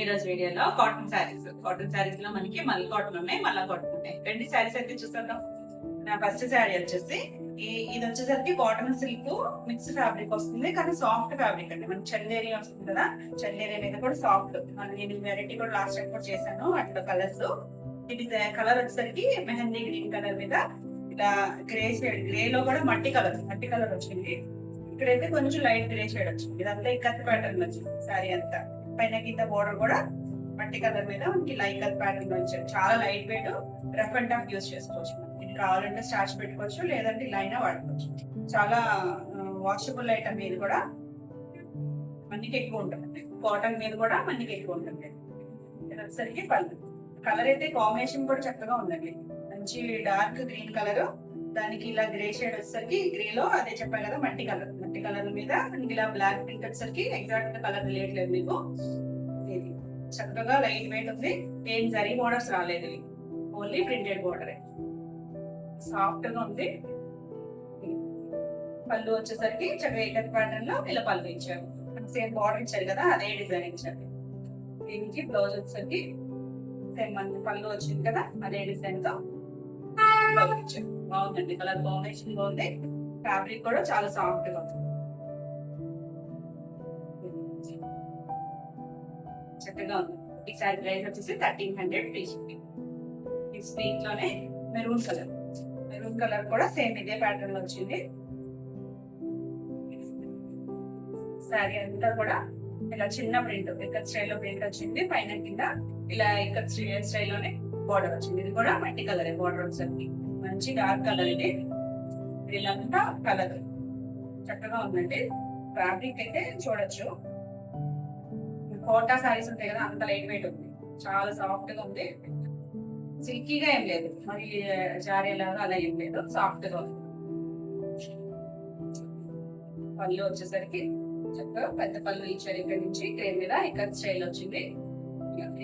ఈ రోజు వీడియోలో కాటన్ శారీస్ లో మనకి మల్ కాటన్ ఉన్నాయి, మల్లా కాటన్ ఉన్నాయి. రెండు శారీస్ అయితే చూస్తాం. నా ఫస్ట్ శారీ వచ్చేసి ఇది వచ్చేసరికి కాటన్ సిల్క్ మిక్స్ ఫ్యాబ్రిక్ వస్తుంది, కానీ సాఫ్ట్ ఫ్యాబ్రిక్ అండి. మనకి చందేరి వస్తుంది కదా, చందేరి మీద కూడా సాఫ్ట్. నేను వెరైటీ కూడా లాస్ట్ టైం కూడా చేశాను అట్లా కలర్స్. ఇది కలర్ వచ్చేసరికి మెహందీ గ్రీన్ కలర్ మీద ఇలా గ్రే షేడ్, గ్రే లో కూడా మట్టి కలర్ వచ్చింది. ఇక్కడైతే కొంచెం లైట్ గ్రే షేడ్ వచ్చింది. ఇదంతా ఇక్కత్ ప్యాటర్న్ వచ్చింది శారీ అంతా. పైన కింద బోర్డర్ కూడా మట్టి కలర్ మీద మనకి ఇక్కత్ ప్యాటర్న్ వచ్చారు. చాలా light weight, rough and tough use చేసుకోవచ్చు. ఇది కావాలంటే స్టార్చ్ పెట్టుకోవచ్చు, లేదంటే ఇలా అయినా వాడుకోవచ్చు. చాలా వాషబుల్ ఐటమ్ మీద కూడా మనకి ఎక్కువ ఉంటుంది. కాటన్ మీద కూడా మనకి ఎక్కువ ఉంటుంది. వచ్చేసరికి పళ్ళు కలర్ అయితే కాంబినేషన్ కూడా చక్కగా ఉందండి. మంచి డార్క్ గ్రీన్ కలర్, దానికి ఇలా గ్రే షేడ్ వచ్చేసరికి గ్రే లో అదే చెప్పాను కదా మట్టి కలర్ మీద ఇలా బ్లాక్ ప్రింట్ వచ్చేసరికి ఎగ్జాక్ట్ కలర్ తెలియట్లేదు మీకు. ఇది చక్కగా లైట్ వెయిట్ ఉంది. ఏం జరీ బోర్డర్స్ రాలేదు, ఓన్లీ ప్రింటెడ్ బోర్డర్. సాఫ్ట్ గా ఉంది. పళ్ళు వచ్చేసరికి చక్కగా ఇక్కత్ ప్యాటర్న్ లో ఇలా పళ్ళు ఇచ్చారు. సేమ్ బోర్డర్ ఇచ్చారు కదా, అదే డిజైన్ ఇచ్చారు. దీనికి బ్లౌజ్ వచ్చేసరికి సేమ్ మన పళ్ళు వచ్చింది కదా, అదే డిజైన్ తో బ్లౌజ్ ఇచ్చారు. బాగుందండి, కలర్ కాంబినేషన్ బాగుంది. ఫ్యాబ్రిక్ కూడా చాలా సాఫ్ట్ గా ఉంది, చక్కగా ఉంది. ఈ సారీ ప్రైస్ వచ్చేసి 1300 ఫ్రీ షిప్పింగ్. ఈ స్పీక్ లోనే మెరూన్ కలర్ కూడా సేమ్ ఇదే ప్యాటర్న్ లో వచ్చింది. సారీ అంతా కూడా ఇలా చిన్న ప్రింట్, ఇక్కత్ స్టైల్లో ప్రింట్ వచ్చింది. పైన కింద ఇలా ఇక్కత్ స్టైల్లోనే బోర్డర్ వచ్చింది. ఇది కూడా మట్టి కలర్ బోర్డర్ వచ్చేసరికి మంచి డార్క్ కలర్. ఇది వీళ్ళంతా కలర్ చక్కగా ఉందండి. ఫ్యాబ్రిక్ అయితే చూడొచ్చు. కోటా సారీస్ ఉంటాయి కదా, అంత లైట్ వెయిట్ ఉంది, చాలా సాఫ్ట్ గా ఉంది. సిల్కీగా ఏం లేదు, మరి జారేలాగా అలా ఏం లేదు, సాఫ్ట్ గా ఉంది. పళ్ళు వచ్చేసరికి చక్కగా పెద్ద పళ్ళు ఇచ్చారు. ఇక్కడ నుంచి క్రేమ్ మీద ఇక్కడ స్టైల్ వచ్చింది.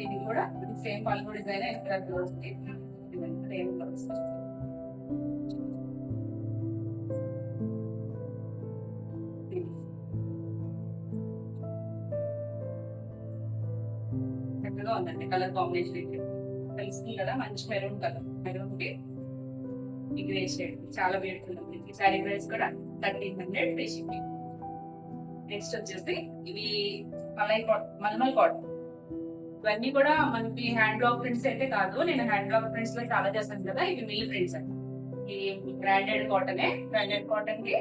ఇది కూడా సేమ్ పళ్ళు డిజైన్ ఇక్కడ వస్తుంది. క్రేమ్ వస్తుంది. చక్కగా ఉందండి. కలర్ కాంబినేషన్ తెలుస్తుంది కదా, మంచి మెరూన్ కలర్. మెరూన్ కి ఈ గ్రే షేడ్ చాలా బ్యూటిఫుల్ ఉంది. ఈ సారీ ప్రైస్ కూడా 1300 ఫ్రీ షిప్పింగ్. నెక్స్ట్ వచ్చేసి ఇవి మల్మల్ కాటన్. ఇవన్నీ కూడా మనకి హ్యాండ్ బ్లాక్ ప్రింట్స్ అయితే కాదు, నేను హ్యాండ్ బ్లాక్ ప్రింట్స్ లో చాలా చేస్తాను కదా. ఇవి మిల్ ప్రింట్స్ అండి. ఈ బ్రాండెడ్ కాటన్ కి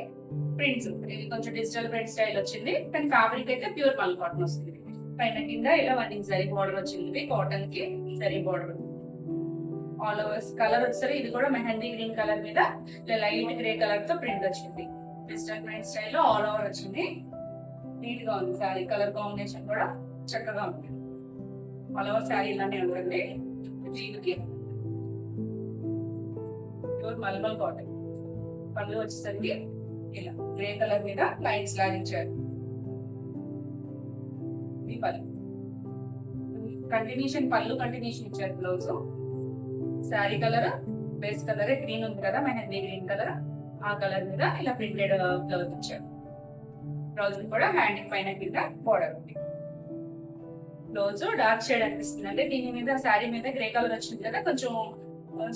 ప్రింట్స్. ఇది కొంచెం డిజిటల్ ప్రింట్ స్టైల్ వచ్చింది, కానీ ఫ్యాబ్రిక్ అయితే ప్యూర్ మల్ కాటన్ వస్తుంది. పైన కింద ఇలా 1 ఇంచ్ జరీ బోర్డర్ వచ్చింది. కాటన్ కి zari border. All overs colour వచ్చేసరి ఇది కూడా మెహందీ గ్రీన్ కలర్ మీద లైట్ గ్రే కలర్ తో ప్రింట్ వచ్చింది. డిజిటల్ ప్రింట్ స్టైల్లో ఆల్ ఓవర్ వచ్చింది. నీట్ గా ఉంది శారీ. కలర్ కాంబినేషన్ కూడా చక్కగా ఉంది. ఆల్ ఓవర్ శారీ ఇలానే ఉంటుంది. దీనికి ప్యూర్ మల్మల్ కాటన్. పళ్ళు వచ్చేసరికి ఇలా గ్రే కలర్ మీద లైన్స్ లాగించారు. పళ్ళు కంటిన్యూషన్ ఇచ్చారు. Blouse sari colour base colour green ఉంది కదా, మెహందీ గ్రీన్ కలర్, ఆ కలర్ మీద ఇలా ప్రింటెడ్ బ్లౌజ్ ఇచ్చారు. బ్లౌజ్ కూడా హ్యాండ్ పైన కింద బోర్డర్ ఉంది. బ్లౌజ్ డార్క్ షేడ్ అనిపిస్తుంది. అంటే దీని మీద శారీ మీద గ్రే కలర్ వచ్చింది కదా, కొంచెం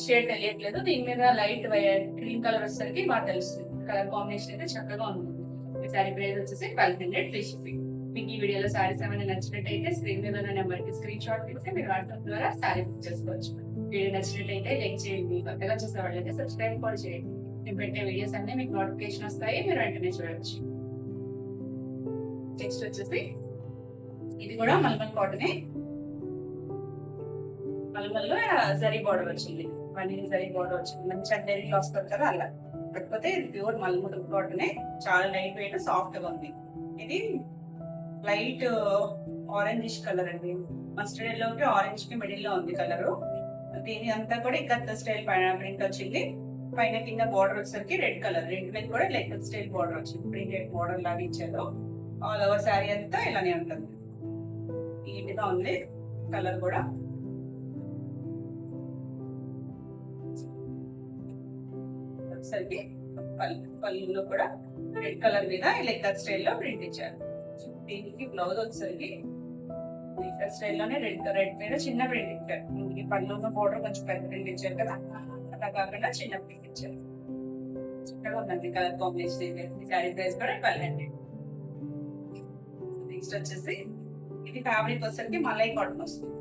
షేడ్ తెలియట్లేదు. దీని మీద లైట్ గ్రీన్ కలర్ వచ్చేసరికి బాగా తెలుస్తుంది. కలర్ కాంబినేషన్ అయితే చక్కగా ఉంది. ఈ శారీ ప్రైస్ వచ్చేసి 1200 ఫ్రీ షిప్పింగ్. మీకు ఈ వీడియోలో శారీస్ ఏమైనా నచ్చినట్టయితే స్క్రీన్ మీద ఉన్న నెంబర్ కి స్క్రీన్ షాట్ తీస్తే మీరు వాట్సాప్ ద్వారా శారీ బుక్ చేసుకోవచ్చు. వీడియో నచ్చినట్టయితే లైక్ చేయండి. కొత్తగా చూసే వాళ్ళైతే సబ్స్క్రైబ్ కూడా చేయండి. నేను పెట్టే వీడియోస్ అన్ని మీకు నోటిఫికేషన్ వస్తాయి, మీరు వెంటనే చూడవచ్చు. నెక్స్ట్ వచ్చేసి ఇది కూడా మల్మల్ కాటనే. మల్మల్లో జరీ బోర్డర్ వచ్చింది, 1 ఇంచ్ జరీ బోర్డర్ వచ్చింది. మంచి చందేరిలో వస్తుంది కదా అలా. కాకపోతే ఇది ప్యూర్ మల్మల్ కాటనే. చాలా లైట్ వెయిట్, సాఫ్ట్ గా ఉంది. ఇది లైట్ ఆరెంజ్ కలర్ అండి. మస్టర్డ్ ఎల్లోకి ఆరెంజ్ కి మిడిల్ లో ఉంది కలర్. దీని అంతా కూడా ఇక్కత్ స్టైల్ పైన ప్రింట్ వచ్చింది. పైన కింద బోర్డర్ వచ్చేసరికి రెడ్ కలర్, రెడ్ మీద కూడా ఇక్కత్ స్టైల్ బోర్డర్ వచ్చింది. ప్రింటెడ్ బోర్డర్ లాగా ఇచ్చారు. ఆల్ ఓవర్ శారీ అంతా ఇలానే ఉంటుంది. నీట్ గా ఉంది. కలర్ కూడా వచ్చేసరికి పళ్ళులో కూడా రెడ్ కలర్ మీద ఇలా ఇక్కత్ స్టైల్లో ప్రింట్ ఇచ్చారు. దీనికి బ్లౌజ్ వచ్చేసరికి ఇక్కడ స్టైల్లోనే రెడ్ మీద చిన్న ప్రింట్ ఇచ్చారు. ఈ పళ్ళున్న బోర్డర్ కొంచెం పెద్ద ప్రింట్ ఇచ్చారు కదా, అలా కాకుండా చిన్న ప్రింట్ ఇచ్చారు. చక్కగా ఉందండి కలర్ కాంబినేషన్ అయితే. ఈ శారీ ప్రైస్ కూడా 1200. నెక్స్ట్ వచ్చేసి ఇది ఫ్యాబ్రిక్ వచ్చేసరికి మలై కాటన్ వస్తుంది.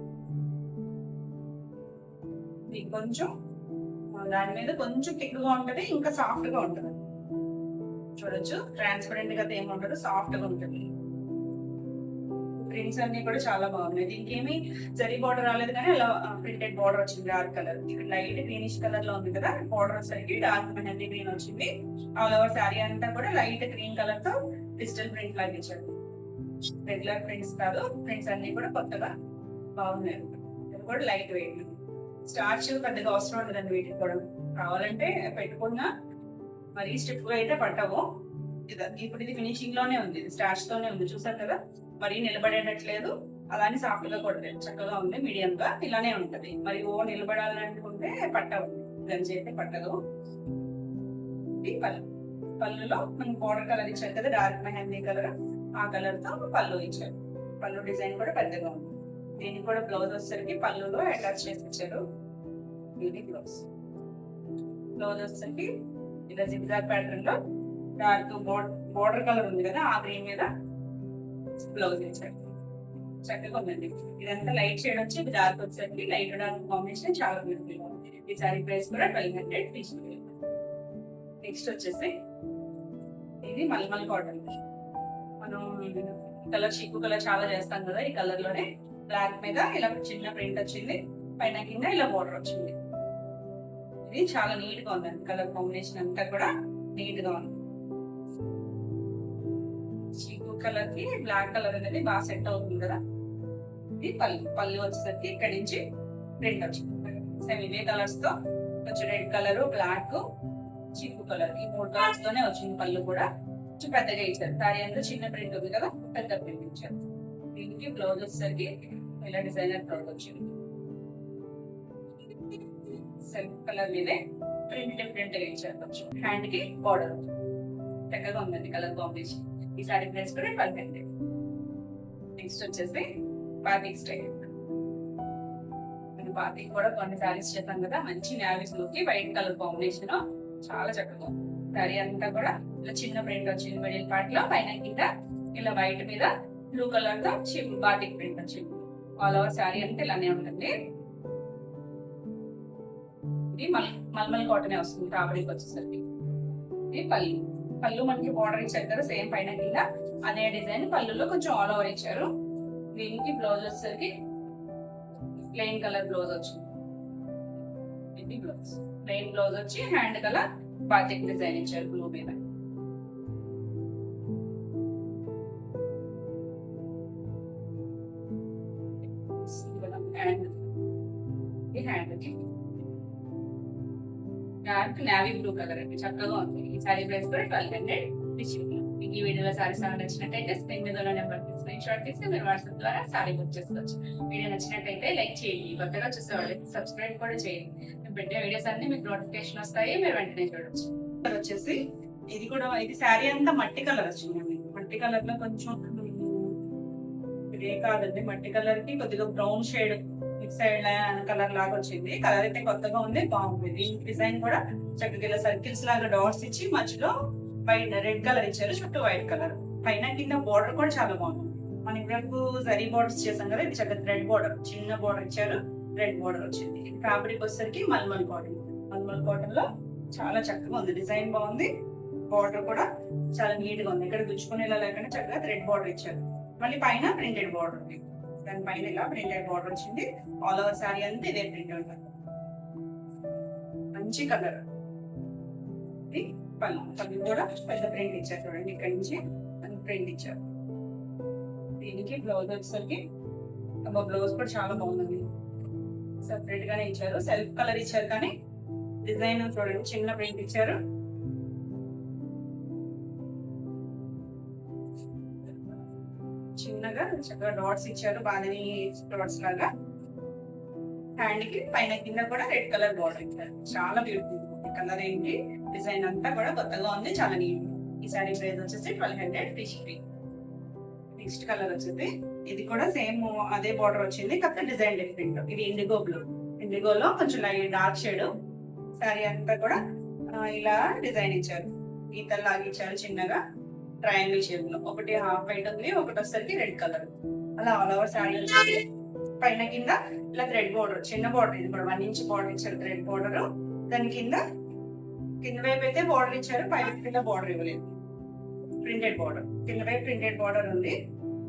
ఇది కొంచెం దాని మీద కొంచెం థిక్గా ఉంటది, ఇంకా సాఫ్ట్ గా ఉంటది. చూడొచ్చు ట్రాన్స్పరెంట్ గా ఏమి ఉండదు, సాఫ్ట్ గా ఉంటుంది. ప్రింట్స్ అన్ని కూడా చాలా బాగున్నాయి. దీనికి ఏమి జరీ బార్డర్ రాలేదు కానీ అలా ప్రింటెడ్ బార్డర్ వచ్చింది. డార్క్ కలర్, ఇక్కడ లైట్ గ్రీనిష్ కలర్ లో ఉంది కదా, బార్డర్ వచ్చేసరికి డార్క్ మెహందీ గ్రీన్ వచ్చింది. ఆల్ ఓవర్ శారీ అంతా కూడా లైట్ గ్రీన్ కలర్ తో డిజిటల్ ప్రింట్ లాగా ఇచ్చారు. రెగ్యులర్ ప్రింట్స్ కాదు, ప్రింట్స్ అన్ని కూడా కొత్తగా బాగున్నాయి. ఇది కూడా లైట్ వెయిట్. స్టార్చ్ పెద్దగా అవసరం ఉండదండి వీటికి కూడా. కావాలంటే పెట్టుకున్నా మరీ స్టిఫ్ గా అయితే పట్టవు. ఇప్పుడు ఇది ఫినిషింగ్ లోనే ఉంది, ఇది స్టార్చ్ తోనే ఉంది. చూసారు కదా, మరీ నిలబడేటట్లేదు, అలానే సాఫ్ట్ గా కూడా చక్కగా ఉంది. మీడియం గా ఇలానే ఉంటది. మరి ఓ నిలబడాలని అనుకుంటే పట్టవు, గంజి అయితే పట్టదు. పళ్ళులో మనకి బోర్డర్ కలర్ ఇచ్చారు కదా, డార్క్ మెహందీ కలర్, ఆ కలర్ తో పళ్ళు ఇచ్చారు. పళ్ళు డిజైన్ కూడా పెద్దగా ఉంది. దీనికి కూడా బ్లౌజ్ వచ్చేసరికి పళ్ళులో అటాచ్ చేసి ఇచ్చారు. ఇది బ్లౌజ్ వచ్చేసరికి ఇలా జిగ్జాగ్ ప్యాటర్న్ లో డార్క్ బోర్డర్ కలర్ ఉంది కదా, ఆ గ్రీన్ మీద బ్లౌజ్ ఇచ్చారు. చక్కగా ఉందండి. ఇదంతా లైట్ షేడ్ వచ్చి ఇది డార్క్ వచ్చేసరికి లైట్ డార్క్ కాంబినేషన్ చాలా బ్యూటిఫుల్ గా ఉంది. ఈ సారీ ప్రైస్ కూడా 1200 తీసుకుంది. నెక్స్ట్ వచ్చేసి ఇది మల్మల్ కాటన్. మనం కలర్ చీకు కలర్ చాలా చేస్తాం కదా, ఈ కలర్ లోనే బ్లాక్ మీద ఇలా చిన్న ప్రింట్ వచ్చింది, పైన కింద ఇలా బోర్డర్ వచ్చింది. ఇది చాలా నీట్ గా ఉందండి. కలర్ కాంబినేషన్ అంతా కూడా నీట్ గా ఉంది. చీకు కలర్ కి బ్లాక్ కలర్ అనేది బాగా సెట్ అవుతుంది కదా. ఇది పళ్ళు వచ్చేసరికి ఇక్కడి నుంచి ప్రింట్ వచ్చింది. సేమ్ ఇవే కలర్స్ తో కొంచెం రెడ్ కలర్, బ్లాక్, చీకు కలర్, ఈ 3 కలర్స్ తోనే వచ్చింది. పళ్ళు కూడా కొంచెం పెద్దగా ఇచ్చారు. సారీ అంతా చిన్న ప్రింట్ ఉంది కదా, పెద్ద ప్రింట్ ఇచ్చారు. దీనికి బ్లౌజ్ వచ్చేసరికి ఇలా డిజైనర్ బ్లౌజ్ వచ్చింది. సెల్ఫ్ కలర్ మీదే ప్రింట్ డిఫరెంట్ గా ఇచ్చారు. కొంచెం హ్యాండ్ కి బార్డర్ చక్కగా ఉందండి కలర్ కాంబినేషన్. ఈ సారీ ప్రైస్ కూడా 1200. నెక్స్ట్ వచ్చేసి బాతిక్ స్టైల్. బాతిక్ కూడా కొన్ని సారీస్ చేస్తాం కదా, మంచి నేవీ బ్లూ కి వైట్ కలర్ కాంబినేషన్ చాలా చక్కగా. సారీ అంతా కూడా ఇలా చిన్న ప్రింట్ వచ్చింది మిడిల్ పార్ట్ లో, పైన కింద ఇలా వైట్ మీద బ్లూ కలర్ తో బాతిక్ ప్రింట్ వచ్చింది. ఆల్ ఓవర్ శారీ అంటే ఇలానే ఉంటుంది. ఇది మల్మల్ కాటన్ వస్తుంది ఫ్యాబ్రిక్ వచ్చేసరికి. ఇది పళ్ళు మనకి బార్డర్ ఇచ్చారు కదా, సేమ్ పైన కింద అదే డిజైన్. పళ్ళులో కొంచెం ఆల్ ఓవర్ ఇచ్చారు. దీనికి బ్లౌజ్ వచ్చేసరికి ప్లెయిన్ కలర్ బ్లౌజ్ వచ్చింది. ఇది బ్లౌజ్ ప్లెయిన్ బ్లౌజ్ వచ్చి హ్యాండ్ కలర్ బాతిక్ డిజైన్ ఇచ్చారు బ్లూ మీద. డార్క్ నావీ బ్లూ కలర్ అండి, చక్కగా ఉంది. ఈ సారీ ప్రైస్ కూడా 1200 డిస్ట్రిబ్యూట్. మీకు ఈ వీడియోలో సారీస్ నచ్చినట్టయితే స్క్రీన్ మీద ఉన్న నెంబర్ స్క్రీన్ షాట్ తీసి మీరు వాట్సాప్ ద్వారా సారీ బుక్ చేసుకోవచ్చు. వీడియో నచ్చినట్టయితే లైక్ చేయండి, కొత్తగా చూసేవాళ్ళు సబ్స్క్రైబ్ కూడా చేయండి. మేము పెట్టే వీడియోస్ అన్ని మీకు నోటిఫికేషన్ వస్తాయి, మీరు వెంటనే చూడొచ్చు. వచ్చేసి ఇది కూడా ఇది శారీ అంతా మట్టి కలర్ వచ్చిందండి. మట్టి కలర్ లో కొంచెం ఇదే కాదండి, మట్టి కలర్ కి కొద్దిగా బ్రౌన్ షేడ్ సైడ్ కలర్ లాగా వచ్చింది. కలర్ అయితే కొత్తగా ఉంది, బాగుంది. దీని డిజైన్ కూడా చక్కగా ఇలా సర్కిల్స్ లాగా డాట్స్ ఇచ్చి మధ్యలో వైట్ రెడ్ కలర్ ఇచ్చారు, చుట్టూ వైట్ కలర్. పైన కింద బోర్డర్ కూడా చాలా బాగుంది. మన ఇప్పుడు జరీ బోర్డర్స్ చేసాం కదా, ఇది చక్కగా రెడ్ బోర్డర్, చిన్న బోర్డర్ ఇచ్చారు, రెడ్ బోర్డర్ వచ్చింది. ఫ్యాబ్రిక్ వచ్చేసరికి మల్మల్ కాటన్ లో చాలా చక్కగా ఉంది. డిజైన్ బాగుంది, బోర్డర్ కూడా చాలా నీట్ గా ఉంది. ఇక్కడ గుచ్చుకునేలా లేకుండా చక్కగా థ్రెడ్ బోర్డర్ ఇచ్చారు. మళ్ళీ పైన ప్రింటెడ్ బోర్డర్ ఉంది, దాని పైన ఇలా ప్రింటెడ్ బోర్డర్ వచ్చింది. ఆల్ ఓవర్ శారీ అంతా ఇదే ప్రింట్ ఉంటుంది. మంచి కలర్. పళ్ళు కూడా పెద్ద ప్రింట్ ఇచ్చారు చూడండి, ఇక్కడ నుంచి ప్రింట్ ఇచ్చారు. దీనికి బ్లౌజ్ వచ్చేసరికి బ్లౌజ్ కూడా చాలా బాగుంది, సెపరేట్ గానే ఇచ్చారు. సెల్ఫ్ కలర్ ఇచ్చారు కానీ డిజైన్ చూడండి చిన్న ప్రింట్ ఇచ్చారు. చిన్నగా చక్కగా డాట్స్ ఇచ్చారు, బాదని డాట్స్ లాగా. హ్యాండ్ కి పైన కింద కూడా రెడ్ కలర్ బార్డర్ ఇచ్చారు. చాలా బ్యూటిఫుల్ కలర్ ఏంటి, డిజైన్ అంతా కూడా కొత్తగా ఉంది, చాలా నీట్. ఈ సారీ ప్రైస్ వచ్చేసి 1200 ఫ్రీ షిప్పింగ్. నెక్స్ట్ కలర్ వచ్చేసి ఇది కూడా సేమ్ అదే బార్డర్ వచ్చింది, కాకపోతే డిజైన్ డిఫరెంట్. ఇది ఇండిగో బ్లూ, ఇండిగోలో కొంచెం లైట్ డార్క్ షేడ్. శారీ అంతా కూడా ఇలా డిజైన్ ఇచ్చారు, గీతలు లాగా ఇచ్చారు చిన్నగా ట్రయాంగిల్ షేప్ లో. ఒకటి హాఫ్ వైట్ ఉంది, ఒకటి వచ్చేసరికి రెడ్ కలర్. అలా ఆల్ ఓవర్ శారీ వచ్చి పైన కింద ఇలా థ్రెడ్ బోర్డర్, చిన్న బార్డర్, ఇది కూడా 1 ఇంచ్ బార్డర్ ఇచ్చారు, థ్రెడ్ బోర్డర్. దాని కింద వైపు అయితే బార్డర్ ఇచ్చారు, పైన కింద బార్డర్ ఇవ్వలేదు. ప్రింటెడ్ బార్డర్, కింద వైపు ప్రింటెడ్ బార్డర్ ఉంది,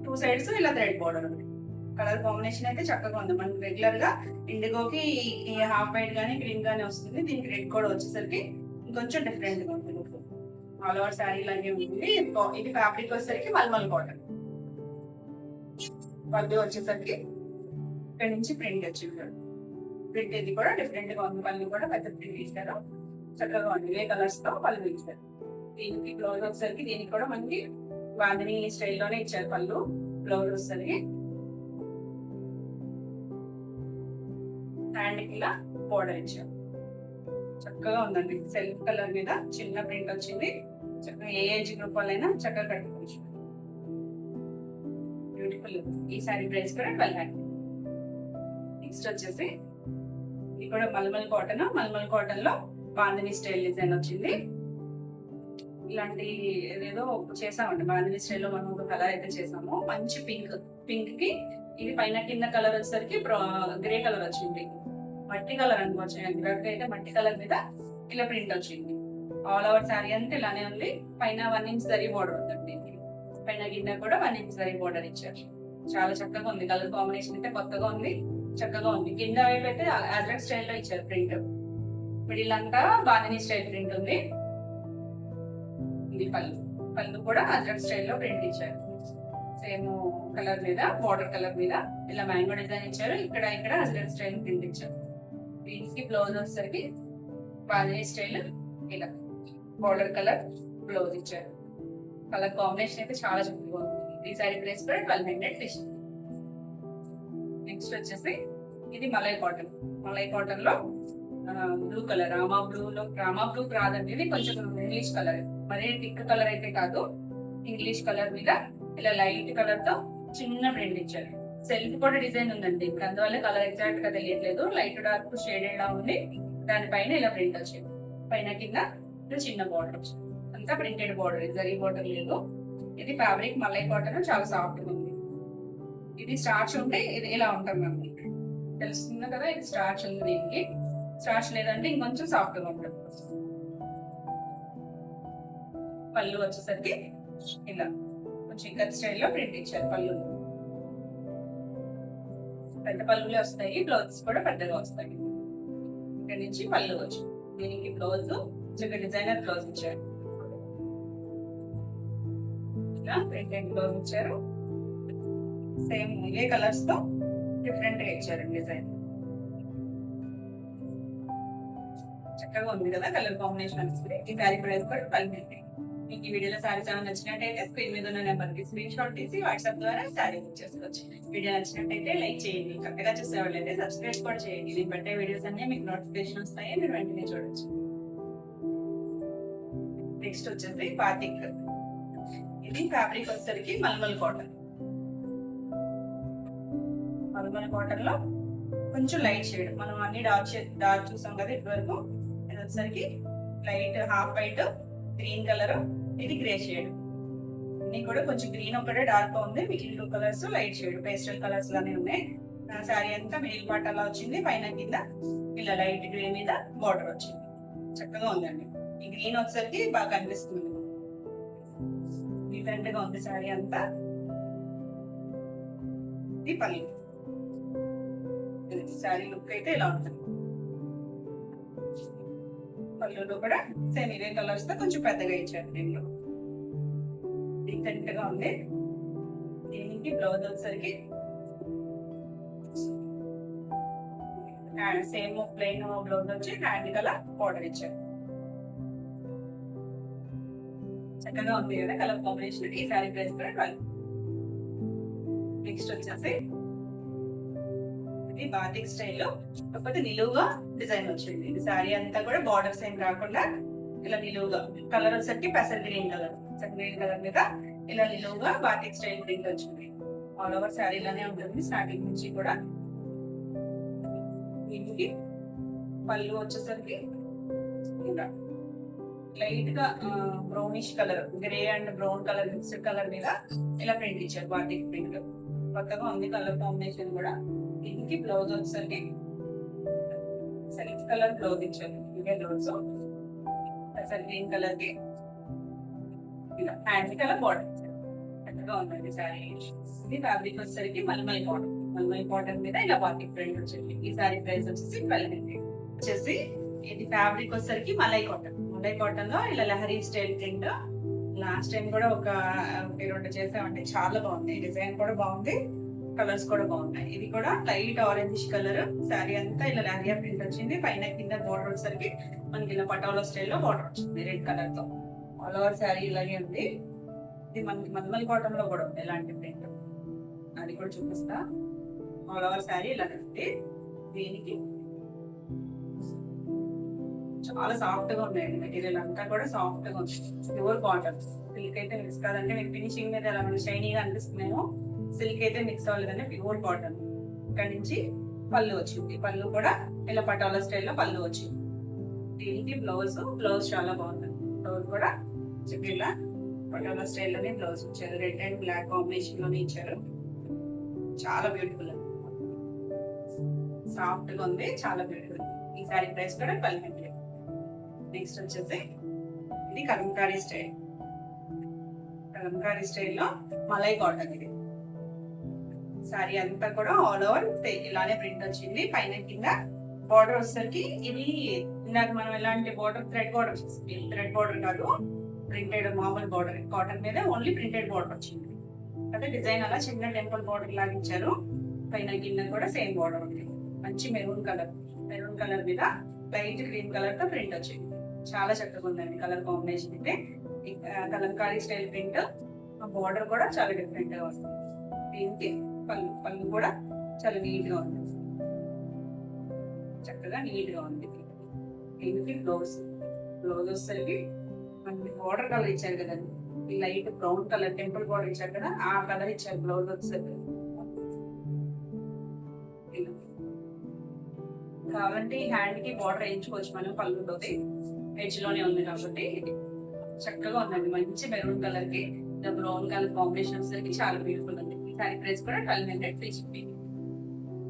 2 సైడ్స్ ఇలా థ్రెడ్ బార్డర్ ఉంది. కలర్ కాంబినేషన్ అయితే చక్కగా ఉంది. మనకి రెగ్యులర్ గా ఇండిగోకి ఈ హాఫ్ వైట్ గానీ గ్రీన్ గానీ వస్తుంది, దీనికి రెడ్ కూడా వచ్చేసరికి ఇంకొంచెం డిఫరెంట్ గా ఉంది. ఆల్ ఓవర్ శారీ లాగే ఉంటుంది. ఇది ఫ్యాబ్రిక్ వచ్చేసరికి మల్మల్ కాటన్. పళ్ళు వచ్చేసరికి ఇక్కడ నుంచి ప్రింట్ వచ్చింది, ప్రింట్ ఇది కూడా డిఫరెంట్ గా ఉంది. పళ్ళు కూడా పెద్ద ప్రింట్ ఇచ్చారు, చక్కగా ఉంది. ఇవే కలర్స్ తో పళ్ళు ఇచ్చారు. దీనికి బ్లౌజ్ వచ్చేసరికి దీనికి కూడా మనకి బాందిని స్టైల్లోనే ఇచ్చారు. పళ్ళు బ్లౌజ్ వచ్చేసరికి హ్యాండ్ కి ఇలా బోర్డర్ ఇచ్చారు, చక్కగా ఉందండి. సెల్ఫ్ కలర్ మీద చిన్న ప్రింట్ వచ్చింది, చక్కగా ఏ ఏజ్ గ్రూప్ వాళ్ళైనా చక్కగా కట్టుకోవచ్చు. బ్యూటిఫుల్. ఈ సారీ ప్రైస్ కూడా 1200. నెక్స్ట్ వచ్చేసి ఇది కూడా మల్మల్ కాటన్. మల్మల్ కాటన్ లో బాందిని స్టైల్ డిజైన్ వచ్చింది. ఇలాంటి ఏదో చేసామండి బాందిని స్టైల్ లో మనం ఒక కలర్ అయితే చేసాము, మంచి పింక్. పింక్ కి ఇది పైన కింద కలర్ వచ్చేసరికి గ్రే కలర్ వచ్చింది, మట్టి కలర్ అనుకోవచ్చు. ఎగ్జాక్ట్ అయితే మట్టి కలర్ మీద ఇలా ప్రింట్ వచ్చింది. ఆల్ ఓవర్ శారీ అంతా ఇలానే ఉంది. పైన 1 ఇంచ్ జరీ బోర్డర్ ఉందండి, పైన కింద కూడా 1 ఇంచ్ జరీ బోర్డర్ ఇచ్చారు. చాలా చక్కగా ఉంది. కలర్ కాంబినేషన్ అయితే కొత్తగా ఉంది, చక్కగా ఉంది. కింద వైపు అయితే అజ్రక్ స్టైల్లో ఇచ్చారు ప్రింట్. మిడిల్ అంతా బాందిని స్టైల్ ప్రింట్ ఉంది. ఇది పళ్ళు కూడా అజ్రక్ స్టైల్లో ప్రింట్ ఇచ్చారు. సేమ్ కలర్ మీద బార్డర్ కలర్ మీద ఇలా మ్యాంగో డిజైన్ ఇచ్చారు. ఇక్కడ అజ్రక్ స్టైల్ ప్రింట్ ఇచ్చారు. దీనికి బ్లౌజ్ వచ్చేసరికి బాందిని స్టైల్ ఇలా బార్డర్ కలర్ బ్లౌజ్ ఇచ్చారు. కలర్ కాంబినేషన్ అయితే చాలా చక్కగా ఉంది. ఈ సారీ ప్రైస్ కూడా 1200. నెక్స్ట్ వచ్చేసి ఇది మలై కాటన్. మలై కాటన్ లో బ్లూ కలర్, రామా బ్లూ రాదండి, ఇది కొంచెం ఇంగ్లీష్ కలర్. మరీ థిక్ కలర్ అయితే కాదు, ఇంగ్లీష్ కలర్ మీద ఇలా లైట్ కలర్ తో చిన్న ప్రింట్ ఇచ్చారు. సెల్ఫ్ కూడా డిజైన్ ఉందండి, అందువల్ల కలర్ ఎగ్జాక్ట్ గా తెలియట్లేదు. లైట్ డార్క్ షేడెడ్ లా ఉంది. దానిపైన ఇలా ప్రింట్ వచ్చింది, పైన కింద చిన్న బార్డర్ వచ్చింది. అంతా ప్రింటెడ్ బార్డర్, జరీ బార్డర్ లేదు. ఇది ఫ్యాబ్రిక్ మలై కాటన్, చాలా సాఫ్ట్ గా ఉంది. ఇది స్టార్చ్ ఉంటే ఇది ఇలా ఉంటుంది మనకి, తెలుస్తుంది కదా. ఇది స్టార్చ్ ఉంది, దీనికి స్టార్చ్ లేదంటే ఇంకొంచెం సాఫ్ట్ గా ఉంటుంది. పళ్ళు వచ్చేసరికి ఇలా కొంచెం ఇక్కత్ స్టైల్లో ప్రింట్ ఇచ్చారు. పళ్ళు పెద్ద పళ్ళులే వస్తాయి, బ్లౌజ్ కూడా పెద్దగా వస్తాయి. ఇక్కడ నుంచి పళ్ళు వచ్చి దీనికి బ్లౌజ్ డిజైనర్ బ్లౌజ్ ఇచ్చారు. ఇలా ప్రింటెడ్ బ్లౌజ్ ఇచ్చారు. సేమ్ ఇవే కలర్స్ తో డిఫరెంట్ గా ఇచ్చారు డిజైన్. చక్కగా ఉంది కదా కలర్ కాంబినేషన్ అనిపిస్తుంది. ఈ శారీ ప్రైస్ కూడా 1200. మీకు ఈ వీడియోలో శారీస్ ఏమైనా నచ్చినట్టయితే స్క్రీన్ మీద ఉన్న నెంబర్ కి స్క్రీన్ షాట్ తీసి వాట్సాప్ ద్వారా శారీ బుక్ చేసుకోవచ్చు. వీడియో నచ్చినట్టయితే లైక్ చేయండి, చక్కగా చూసేవాళ్ళైతే సబ్స్క్రైబ్ కూడా చేయండి. నేను పెట్టే వీడియోస్ అన్ని మీకు నోటిఫికేషన్ వస్తాయి, మీరు వెంటనే చూడొచ్చు. నెక్స్ట్ వచ్చేసి బాతిక్. ఇది ఫ్యాబ్రిక్ వచ్చేసరికి మల్మల్ కాటన్. మల్మల్ కాటన్ లో కొంచెం లైట్ షేడ్, మనం అన్ని డార్క్ చూసాం కదా ఇటువరకు. ఇది వచ్చేసరికి light half white, green colour, ఇది గ్రే షేడ్. అన్ని కూడా కొంచెం గ్రీన్ ఒకటే డార్క్ గా ఉంది, మిగిలిన 2 colours light shade pastel colours లానే ఉన్నాయి. శారీ అంతా మిడిల్ పార్ట్ అలా వచ్చింది, పైన కింద ఇలా లైట్ గ్రే మీద బార్డర్ వచ్చింది. చక్కగా ఉందండి. ఈ గ్రీన్ వచ్చేసరికి బాగా కనిపిస్తుంది, డిఫరెంట్ గా ఉంది శారీ అంతా. ఇది పళ్ళు. శారీ లుక్ అయితే ఇలా ఉంటుంది. పళ్ళులో కూడా సేమ్ ఇవే కలర్స్ తో కొంచెం పెద్దగా ఇచ్చారు. దీనిలో డీసెంట్ గా ఉంది. దీనికి బ్లౌజ్ వచ్చేసరికి సేమ్ ప్లెయిన్ బ్లౌజ్ వచ్చి హ్యాండ్ కలర్ బార్డర్ ఇచ్చారు. చక్కగా ఉంది కదా కలర్ కాంబినేషన్. ఈ శారీ ప్రైస్ కూడా 12. నెక్స్ట్ వచ్చేసి ఇది బాతిక్ స్టైల్లో కాకపోతే నిలువుగా డిజైన్ వచ్చింది. ఇది శారీ అంతా కూడా బార్డర్స్ ఏం కాకుండా ఇలా నిలువుగా, కలర్ వచ్చేసరికి పెసర్ గ్రీన్ కలర్ మీద ఇలా నిలువుగా బాతిక్ స్టైల్ ప్రింట్ వచ్చింది. ఆల్ ఓవర్ శారీ లానే ఉంటుంది స్టార్టింగ్ నుంచి కూడా. దీనికి పళ్ళు వచ్చేసరికి ఇలా లైట్ గా brownish colour, grey and brown colour mixed colour మీద ఇలా ప్రింట్ ఇచ్చారు. బాటిక్ ప్రింట్ కొత్తగా ఉంది కలర్ కాంబినేషన్ కూడా. దీనికి బ్లౌజ్ వచ్చేసరికి సెల్ఫ్ కలర్ బ్లౌజ్ ఇచ్చారు. ఇవే బ్లౌజ్ అసలు గ్రీన్ కలర్ కి ఇలా హ్యాండ్ కలర్ బార్డర్ ఇచ్చారు. చక్కగా ఉందండి శారీ. ఇది ఫ్యాబ్రిక్ వచ్చేసరికి మల్మల్ కాటన్. మల్మల్ కాటన్ మీద ఇలా బాటిక్ ప్రింట్ వచ్చింది. ఈ శారీ ప్రైస్ వచ్చేసి 1200 వచ్చేసి. ఇది ఫ్యాబ్రిక్ వచ్చేసరికి మలై కాటన్. మలై కాటన్ లో ఇలా లహరీ స్టైల్ ప్రింట్. లాస్ట్ టైం కూడా ఒక 2 చేసామంటే చాలా బాగుంది. డిజైన్ కూడా బాగుంది, కలర్స్ కూడా బాగున్నాయి. ఇది కూడా లైట్ ఆరెంజ్ కలర్. శారీ అంతా ఇలా లహరియా ప్రింట్ వచ్చింది. పైన కింద బోర్డర్ వచ్చేసరికి మనకి ఇలా పటోలా స్టైల్లో బోర్డర్ వచ్చింది రెడ్ కలర్ తో. ఆల్ ఓవర్ శారీ ఇలాగే ఉంది. ఇది మనకి మల్మల్ కాటన్ లో కూడా ఉంది ఇలాంటి ప్రింట్, అది కూడా చూపిస్తా. ఆల్ ఓవర్ శారీ ఇలాగే ఉంది. దీనికి చాలా సాఫ్ట్ గా ఉన్నాయండి. మెటీరియల్ అంతా కూడా సాఫ్ట్ గా ఉంది. Pure cotton. సిల్క్ అయితే మిక్స్ కాదంటే మీకు ఫినిషింగ్ మీద ఎలా షైనీగా అనిపిస్తున్నాయో, సిల్క్ అయితే మిక్స్ అవ్వలేదంటే ప్యూర్ కాటన్. ఇక్కడ నుంచి పళ్ళు వచ్చింది. పళ్ళు కూడా ఇలా పటోలా స్టైల్లో పళ్ళు వచ్చింది. దీనికి బ్లౌజ్ చాలా బాగుంది. బ్లౌజ్ కూడా ఇలా పటోలా స్టైల్లోనే బ్లౌజ్ ఇచ్చారు. రెడ్ అండ్ బ్లాక్ కాంబినేషన్ లోనే ఇచ్చారు. చాలా బ్యూటిఫుల్, సాఫ్ట్ గా ఉంది, చాలా బ్యూటిఫుల్. ఈ సారీ ప్రైస్ కూడా 1200. నెక్స్ట్ వచ్చేసి ఇది కలంకారీ స్టైల్. కలంకారీ స్టైల్లో మలై కాటన్. ఇది సారీ అంతా కూడా ఆల్ ఓవర్ ఇలానే ప్రింట్ వచ్చింది. పైన కింద బార్డర్ వచ్చేసరికి ఇది ఇందాక మనం ఎలాంటి బార్డర్ థ్రెడ్ బార్డర్ వచ్చింది. థ్రెడ్ బార్డర్ కాదు, ప్రింటెడ్ మామూలు బార్డర్. కాటన్ మీద ఓన్లీ ప్రింటెడ్ బార్డర్ వచ్చింది. అదే డిజైన్ అలా చిన్న టెంపుల్ బార్డర్ లాగా ఇచ్చారు. పైన కింద కూడా సేమ్ బార్డర్ ఉంది. మంచి మెరూన్ కలర్ మీద లైట్ గ్రీన్ కలర్ తో ప్రింట్ వచ్చింది. చాలా చక్కగా ఉందండి కలర్ కాంబినేషన్. అయితే కలంకారీ స్టైల్ ప్రింట్. బార్డర్ కూడా చాలా డిఫరెంట్ గా వస్తుంది. దీనికి పళ్ళు కూడా చాలా నీట్ గా ఉంది, చక్కగా నీట్ గా ఉంది. దీనికి బ్లౌజ్ వచ్చేసరికి మనకి బార్డర్ కలర్ ఇచ్చారు కదండి, ఈ light brown colour temple border ఇచ్చారు కదా, ఆ కలర్ ఇచ్చారు బ్లౌజ్ వచ్చేసరికి. కాబట్టి హ్యాండ్ కి బార్డర్ వేయించుకోవచ్చు మనం. పళ్ళుతోటి ఎడ్జ్ లోనే ఉంది కాబట్టి చక్కగా ఉందండి. మంచి మెరూన్ కలర్ కి బ్రౌన్ కలర్ కాంబినేషన్ వచ్చేసరికి చాలా బ్యూటిఫుల్ ఉంది. ఈ సారీ ప్రైస్ కూడా 1200 ఫ్రీ షిప్పింగ్.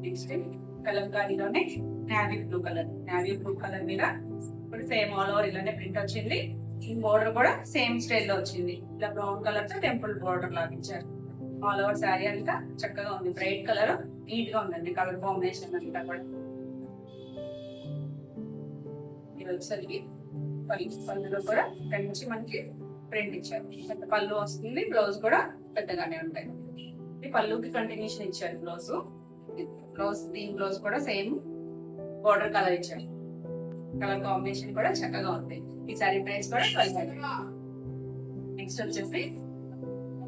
నెక్స్ట్ కలంకారీలోనే నావీ బ్లూ కలర్ మీద ఇప్పుడు సేమ్ ఆల్ ఓవర్ ఇలానే ప్రింట్ వచ్చింది. ఈ బోర్డర్ కూడా సేమ్ స్టైల్ లో వచ్చింది. ఇలా బ్రౌన్ కలర్ తో టెంపుల్ బోర్డర్ లాగా ఇచ్చారు. ఆల్ ఓవర్ శారీ అంతా చక్కగా ఉంది. బ్రైట్ కలర్, నీట్ గా ఉందండి కలర్ కాంబినేషన్ అంతా కూడా. ఇది వచ్చేసరికి పళ్ళులో కూడా ఇక్కడి నుంచి మనకి ప్రింట్ ఇచ్చారు. పెద్ద పళ్ళు వస్తుంది, బ్లౌజ్ కూడా పెద్దగానే ఉంటాయి. ఈ పళ్ళుకి కంటిన్యూషన్ ఇచ్చారు దీని బ్లౌజ్ కూడా సేమ్ బోర్డర్ కలర్ ఇచ్చారు. కలర్ కాంబినేషన్ కూడా చక్కగా ఉంది. ఈ సారీ ప్రైస్ కూడా 1200. నెక్స్ట్ వచ్చేసి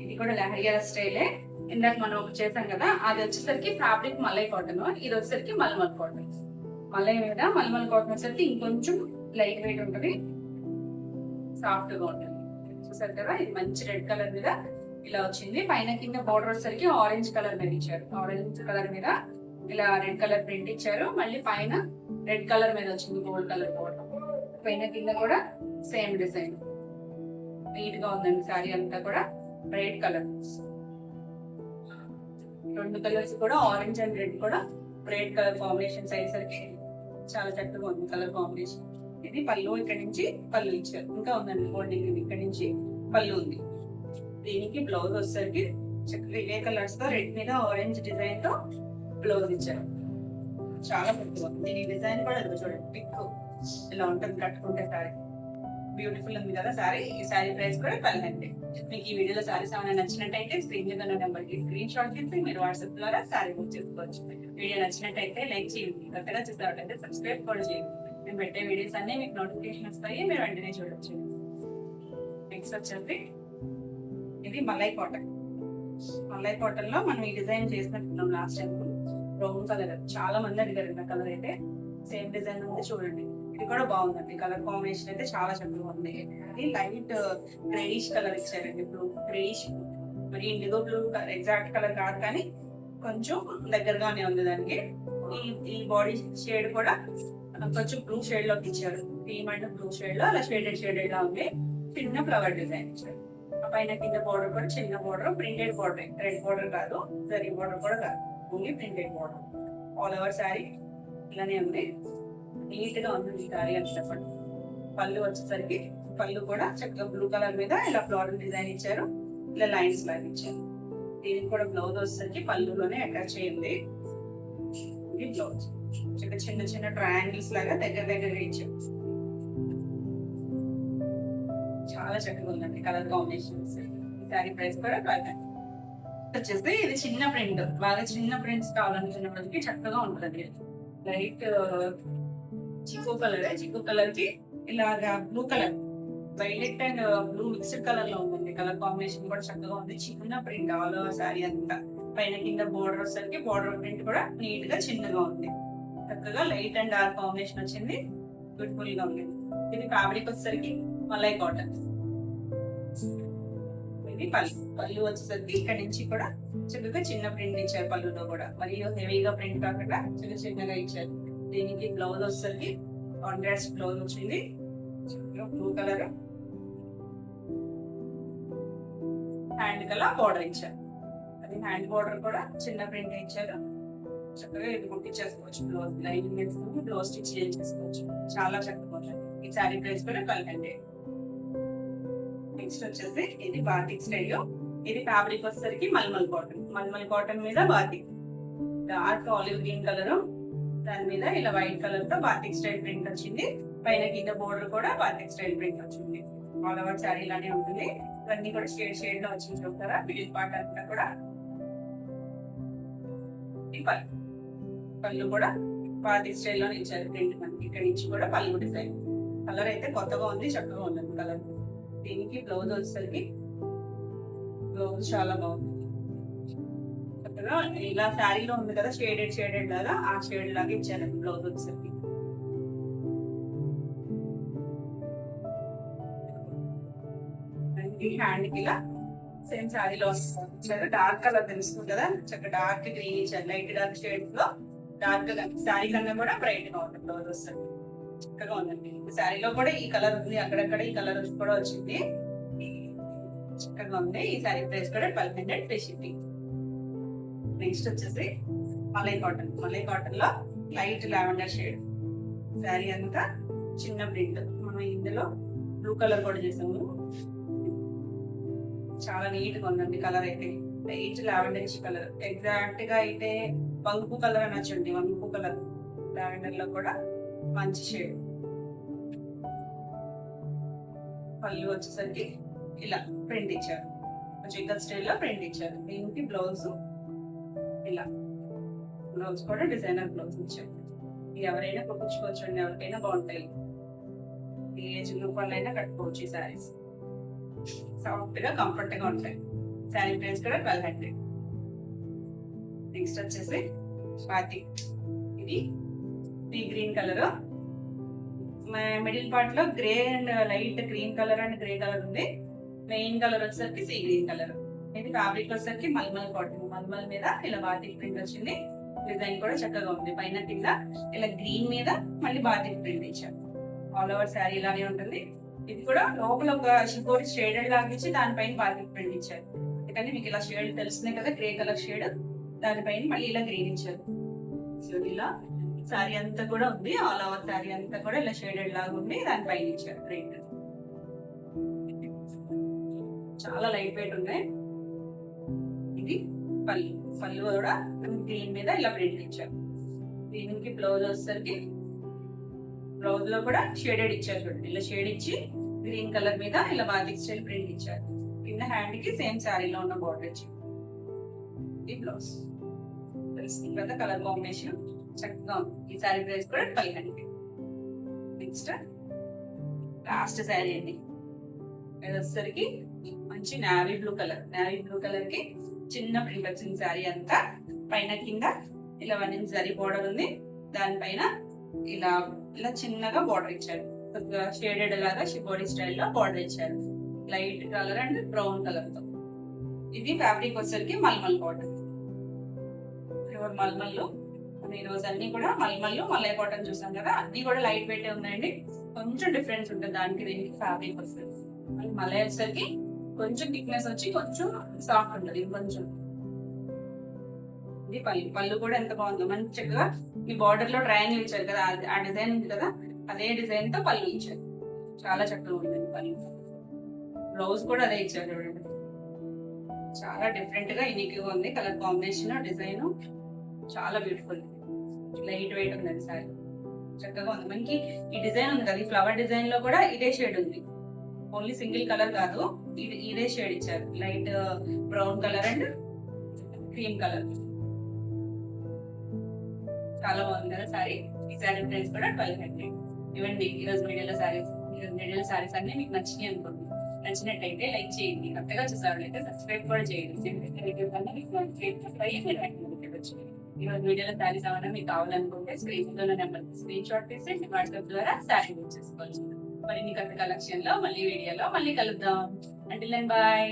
ఇది కూడా లహరియా స్టైలే. ఇందాక మనం ఒకటి చేసాం కదా, అది వచ్చేసరికి ఫ్యాబ్రిక్ మలై కాటన్. ఇది వచ్చేసరికి మల్మల్ కాటన్. మలై మీద మల్మల్ కాటన్ వచ్చేసరికి ఇంకొంచెం లైట్ వెయిట్ ఉంటుంది, సాఫ్ట్ గా ఉంటుంది. చూసారు కదా, ఇది మంచి రెడ్ కలర్ మీద ఇలా వచ్చింది. పైన కింద బోర్డర్ వచ్చేసరికి ఆరెంజ్ కలర్ మీద ఇచ్చారు. ఆరెంజ్ కలర్ మీద ఇలా రెడ్ కలర్ ప్రింట్ ఇచ్చారు. మళ్ళీ పైన రెడ్ కలర్ మీద వచ్చింది గోల్డ్ కలర్ బోర్డర్. పైన కింద కూడా సేమ్ డిజైన్. నీట్ గా ఉందండి శారీ అంతా కూడా. బ్రైట్ కలర్, 2 కలర్స్ కూడా ఆరెంజ్ అండ్ రెడ్ కూడా బ్రైట్ కలర్ కాంబినేషన్స్ అయ్యేసరికి చాలా చక్కగా ఉంది కలర్ కాంబినేషన్. ఇది పళ్ళు, ఇక్కడ నుంచి పళ్ళు ఇచ్చారు. ఇంకా ఉందండి ఫోల్డింగ్. ఇక్కడ నుంచి పళ్ళు ఉంది. దీనికి బ్లౌజ్ వచ్చేసరికి చక్కగా ఇవే కలర్స్ తో రెడ్ మీద ఆరెంజ్ డిజైన్ తో బ్లౌజ్ ఇచ్చారు. చాలా పెద్దగా ఉంది. దీని డిజైన్ కూడా చూడండి, పిక్ ఇలా ఉంటుంది కట్టుకుంటే సారీ. బ్యూటిఫుల్ ఉంది కదా సారీ. ఈ సారీ ప్రైస్ కూడా 1200. మీకు ఈ వీడియోలో సారీస్ ఏమైనా నచ్చినట్టయితే స్క్రీన్ మీద ఉన్న నెంబర్ కి స్క్రీన్ షాట్ చేసి మీరు వాట్సాప్ ద్వారా సారీ బుక్ చేసుకోవచ్చు. వీడియో నచ్చినట్టయితే లైక్ చేయండి, కొత్తగా చూసేవాళ్ళైతే సబ్స్క్రైబ్ కూడా చేయండి. మేము పెట్టే వీడియోస్ అన్ని మీకు నోటిఫికేషన్ వస్తాయి, మీరు వెంటనే చూడొచ్చు. నెక్స్ట్ వచ్చేసి ఇది మలై కాటన్. మలై కాటన్ లో మనం ఈ డిజైన్ చేసినట్టున్నాం లాస్ట్ టైం. బ్రౌన్ కలర్ చాలా మంది అడిగారు. కలర్ అయితే సేమ్ డిజైన్ ఉంది చూడండి. ఇది కూడా బాగుందండి. కలర్ కాంబినేషన్ అయితే చాలా చక్కగా ఉంది. ఇది లైట్ గ్రేయిష్ కలర్ ఇచ్చారండి. బ్లూ మరి ఇండిగో బ్లూ ఎగ్జాక్ట్ కలర్ కాదు కానీ కొంచెం దగ్గరగానే ఉంది దానికి. ఈ బాడీ షేడ్ కూడా కొంచెం బ్లూ షేడ్ లోకి ఇచ్చారు, క్రీమ్ అండ్ బ్లూ షేడ్ లో అలా షేడెడ్ గా ఉంది. చిన్న ఫ్లవర్ డిజైన్ ఇచ్చారు. ఆ పైన కింద బార్డర్ కూడా చిన్న border, printed border, red border కాదు, జరీ బార్డర్ కూడా కాదు, only printed border. All over sari ఇలానే ఉంది, నీట్ గా ఉంది ఈ శారీ అని చెప్పండి. పళ్ళు వచ్చేసరికి పళ్ళు కూడా చక్కగా బ్లూ కలర్ మీద ఇలా ఫ్లోరల్ డిజైన్ ఇచ్చారు, ఇలా లైన్స్ లాగా ఇచ్చారు. దీనికి కూడా బ్లౌజ్ వచ్చేసరికి పళ్ళులోనే అటాచ్ అయ్యింది. ఇది బ్లౌజ్ చిన్న చిన్న ట్రయాంగిల్స్ లాగా దగ్గరగా ఇచ్చారు. చాలా చక్కగా ఉందండి కలర్ కాంబినేషన్స్. ఈ శారీ ప్రైస్ కూడా 1200 వచ్చేసి. ఇది చిన్న ప్రింట్, బాగా చిన్న ప్రింట్స్ కావాలనుకున్న వాళ్ళకి చక్కగా ఉంటుంది. లైట్ చిక్కు కలర్ కి ఇలాగా blue colour, violet and blue mixed colour లో ఉంటుంది. కలర్ కాంబినేషన్ కూడా చక్కగా ఉంది. చిన్న ప్రింట్ ఆల్ ఓవర్ శారీ అంతా, పైన కింద బోర్డర్ వచ్చేసరికి బోర్డర్ ప్రింట్ కూడా నీట్ గా చిన్నగా ఉంది. చక్కగా లైట్ అండ్ డార్క్ కాంబినేషన్ వచ్చింది, బ్యూటిఫుల్ గా ఉంది. ఇది ఫ్యాబ్రిక్ వచ్చేసరికి మలై కాటన్. ఇది పళ్ళు వచ్చేసరికి ఇక్కడ నుంచి కూడా చక్కగా చిన్న ప్రింట్ ఇచ్చారు. పళ్ళులో కూడా మరియు హెవీగా ప్రింట్ కాకుండా చిన్నగా ఇచ్చారు. దీనికి బ్లౌజ్ వచ్చేసరికి కాంట్రాస్ట్ బ్లౌజ్ వచ్చింది, blue colour hand colour border ఇచ్చారు. అది హ్యాండ్ బార్డర్ కూడా చిన్న ప్రింట్ ఇచ్చారు. చక్కగా ఇది కుట్టించేసుకోవచ్చు, బ్లౌజ్ లైనింగ్ వేసుకుని బ్లౌజ్ స్టిచ్ చేయించేసుకోవచ్చు. చాలా చక్కగా ఉంటుంది. ఈ శారీ ప్రైస్ కూడా 1200. నెక్స్ట్ వచ్చేసి ఇది బాతిక్ స్టైల్. ఇది ఫ్యాబ్రిక్ వచ్చేసరికి మల్మల్ కాటన్ మీద batik, dark olive green colour, దాని మీద ఇలా వైట్ కలర్ తో బాతిక్ స్టైల్ ప్రింట్ వచ్చింది. పైన కింద బోర్డర్ కూడా బాతిక్ స్టైల్ ప్రింట్ వచ్చింది. ఆల్ ఓవర్ శారీ ఇలానే ఉంటుంది. ఇవన్నీ కూడా షేడ్ లో వచ్చింది చూస్తారా. మిడిల్ పార్ట్ అంతా కూడా ఈ పళ్ళు కూడా బాతిక్ స్టైల్ లో ఇచ్చారు ప్రింట్. మనకి ఇక్కడ నుంచి కూడా పళ్ళు డిజైన్. కలర్ అయితే కొత్తగా ఉంది, చక్కగా ఉంది కలర్. దీనికి బ్లౌజ్ వచ్చేసరికి బ్లౌజ్ చాలా బాగుంది. చక్కగా ఇలా శారీలో ఉంది కదా షేడెడ్ లాగా, ఆ షేడ్ లాగా ఇచ్చారు బ్లౌజ్ వచ్చేసరికి. హ్యాండ్ కి ఇలా సేమ్ శారీలో ఇచ్చారు. డార్క్ కలర్ తెలుస్తుంది కదా, చక్కగా డార్క్ గ్రీన్ ఇచ్చారు. లైట్ డార్క్ షేడ్స్ లో డార్క్ గా, శారీ కన్నా కూడా బ్రైట్ గా ఉంటుంది బ్లౌజ్ వస్తుంది. చక్కగా ఉందండి. శారీలో కూడా ఈ కలర్ ఉంది, అక్కడక్కడ ఈ కలర్ కూడా వచ్చింది. చక్కగా ఉంది. ఈ శారీ ప్రైస్ కూడా 1200 ఫ్రీ షిప్పింగ్. నెక్స్ట్ వచ్చేసి మలై కాటన్ లో లైట్ లావెండర్ షేడ్. శారీ అంతా చిన్న ప్రింట్. మనం ఇందులో బ్లూ కలర్ కూడా చేసాము. చాలా నీట్ గా ఉందండి కలర్ అయితే. లైట్ లావెండర్ కలర్, ఎగ్జాక్ట్ గా అయితే వంగు కలర్ అనొచ్చండి. వంగు కలర్ లావెండర్ లో కూడా మంచి షేడ్. పళ్ళు వచ్చేసరికి ఇలా ప్రింట్ ఇచ్చారు, చికెన్ స్టైల్ లో ప్రింట్ ఇచ్చారు. దీనికి బ్లౌజ్ ఇలా, బ్లౌజ్ కూడా డిజైనర్ బ్లౌజ్ ఇచ్చారు. ఎవరైనా కుట్టించుకోవచ్చు అండి, ఎవరికైనా బాగుంటాయి. ఏ ఏజ్ గ్రూప్ వాళ్ళైనా కట్టుకోవచ్చు. ఈ శారీస్ సాఫ్ట్ గా కంఫర్ట్ గా ఉంటాయి. శారీ ప్రైస్ కూడా 1200. నెక్స్ట్ వచ్చేసి బాతిక్. ఇది sea green colour, middle part లో grey and light cream colour and grey colour ఉంది. మెయిన్ కలర్ వచ్చేసరికి సీ గ్రీన్ కలర్. ఇది ఫ్యాబ్రిక్ వచ్చేసరికి మల్మల్ కాటన్. మల్మల్ మీద ఇలా బాతిక్ ప్రింట్ వచ్చింది. డిజైన్ కూడా చక్కగా ఉంది. పైన కింద ఇలా గ్రీన్ మీద మళ్ళీ బాతిక్ ప్రింట్ ఇచ్చారు. ఆల్ ఓవర్ శారీ ఇలానే ఉంటుంది. ఇది కూడా లోపల ఒక షిబోరి షేడెడ్ లాగా ఇచ్చి దానిపైన బాతిక్ ప్రింట్ ఇచ్చారు. ఎందుకంటే మీకు ఇలా షేడ్ తెలుస్తుంది కదా, గ్రే కలర్ షేడ్, దానిపైన మళ్ళీ ఇలా గ్రీన్ ఇచ్చారు. సో ఇలా శారీ అంతా కూడా ఉంది. ఆల్ ఓవర్ శారీ అంతా కూడా ఇలా షేడెడ్ లాగా ఉంది, దానిపైన ఇచ్చారు ప్రింట్. చాలా లైట్ వెయిట్ ఉన్నాయి. ఇది పళ్ళు కూడా గ్రీన్ మీద ఇలా ప్రింట్ ఇచ్చారు. దీనికి బ్లౌజ్ వచ్చేసరికి బ్లౌజ్ లో కూడా షేడెడ్ ఇచ్చారు చూడండి. ఇలా షేడ్ ఇచ్చి గ్రీన్ కలర్ మీద ఇలా బాతిక్ స్టైల్ ప్రింట్ ఇచ్చారు. కింద హ్యాండ్ కి సేమ్ శారీలో ఉన్న బార్డర్ ఇచ్చి ఈ బ్లౌజ్ తెలుస్తుంది కదా. కలర్ కాంబినేషన్ చక్కగా ఉంది. ఈ శారీ ప్రైస్ కూడా 1200. నెక్స్ట్ లాస్ట్ శారీ అండి. ఇది వచ్చేసరికి మంచి నావీ బ్లూ కలర్ కి చిన్న ప్రింట్ వచ్చింది. శారీ అంతా పైన కింద ఇలా 1 ఇంచ్ జరీ బోర్డర్ ఉంది. దానిపైన ఇలా చిన్నగా బార్డర్ ఇచ్చారు. షేడెడ్ లాగా షిబోరి స్టైల్లో బార్డర్ ఇచ్చారు. Light colour and brown colour తో ఇది ఫ్యాబ్రిక్ వచ్చేసరికి మల్మల్ కాటన్, ప్యూర్ మల్మల్లు. ఈ రోజు అన్ని కూడా మల్మల్లు మల్లై కాటన్ చూసాం కదా, అన్ని కూడా లైట్ వెయిట్ ఉన్నాయండి. కొంచెం డిఫరెన్స్ ఉంటుంది దానికి దీనికి ఫ్యాబ్రిక్ వస్తుంది. మల్లై వచ్చేసరికి కొంచెం థిక్నెస్ వచ్చి కొంచెం సాఫ్ట్ ఉంటుంది. కొంచెం ఇది పళ్ళు కూడా ఎంత బాగుందో, మంచి చక్కగా ఈ బార్డర్ లో ట్రయాంగిల్ ఇచ్చారు కదా, ఆ డిజైన్ ఉంది కదా, అదే డిజైన్ తో పళ్ళు ఇచ్చారు. చాలా చక్కగా ఉంటుంది పళ్ళు. బ్లౌజ్ కూడా అదే ఇచ్చారు చూడండి, చాలా డిఫరెంట్ గా యూనిక్ గా ఉంది. కలర్ కాంబినేషన్ డిజైన్ చాలా బ్యూటిఫుల్, లైట్ వెయిట్ ఉంది సారీ, చక్కగా ఉంది. మనకి ఈ డిజైన్ ఉంది కదా, ఈ ఫ్లవర్ డిజైన్ లో కూడా ఇదే షేడ్ ఉంది, ఓన్లీ సింగిల్ కలర్ కాదు, ఇదే షేడ్ ఇచ్చారు. Light brown colour and cream colour, చాలా బాగుంది కదా సారీ. ఈ సారీ ప్రైస్ కూడా 1200. ఇవ్వండి ఈరోజు మీడియాలో సారీస్, ఈరోజు మీడియాలో సారీస్ అన్ని మీకు నచ్చినాయి అనుకోండి. నచ్చినట్టయితే లైక్ చేయండి, కొత్తగా చూసారైతే సబ్స్క్రైబ్ కూడా చేయండి. ఈరోజు వీడియోలో సారీస్ ఏమైనా మీకు కావాలనుకుంటే స్క్రీన్ లో నెంబర్ స్క్రీన్ షాట్ తీసి వాట్సాప్ ద్వారా సారీ బుక్ చేసుకోవచ్చు. మరి కొత్త కలెక్షన్ లో మళ్ళీ వీడియోలో మళ్ళీ కలుద్దాం. Until then by.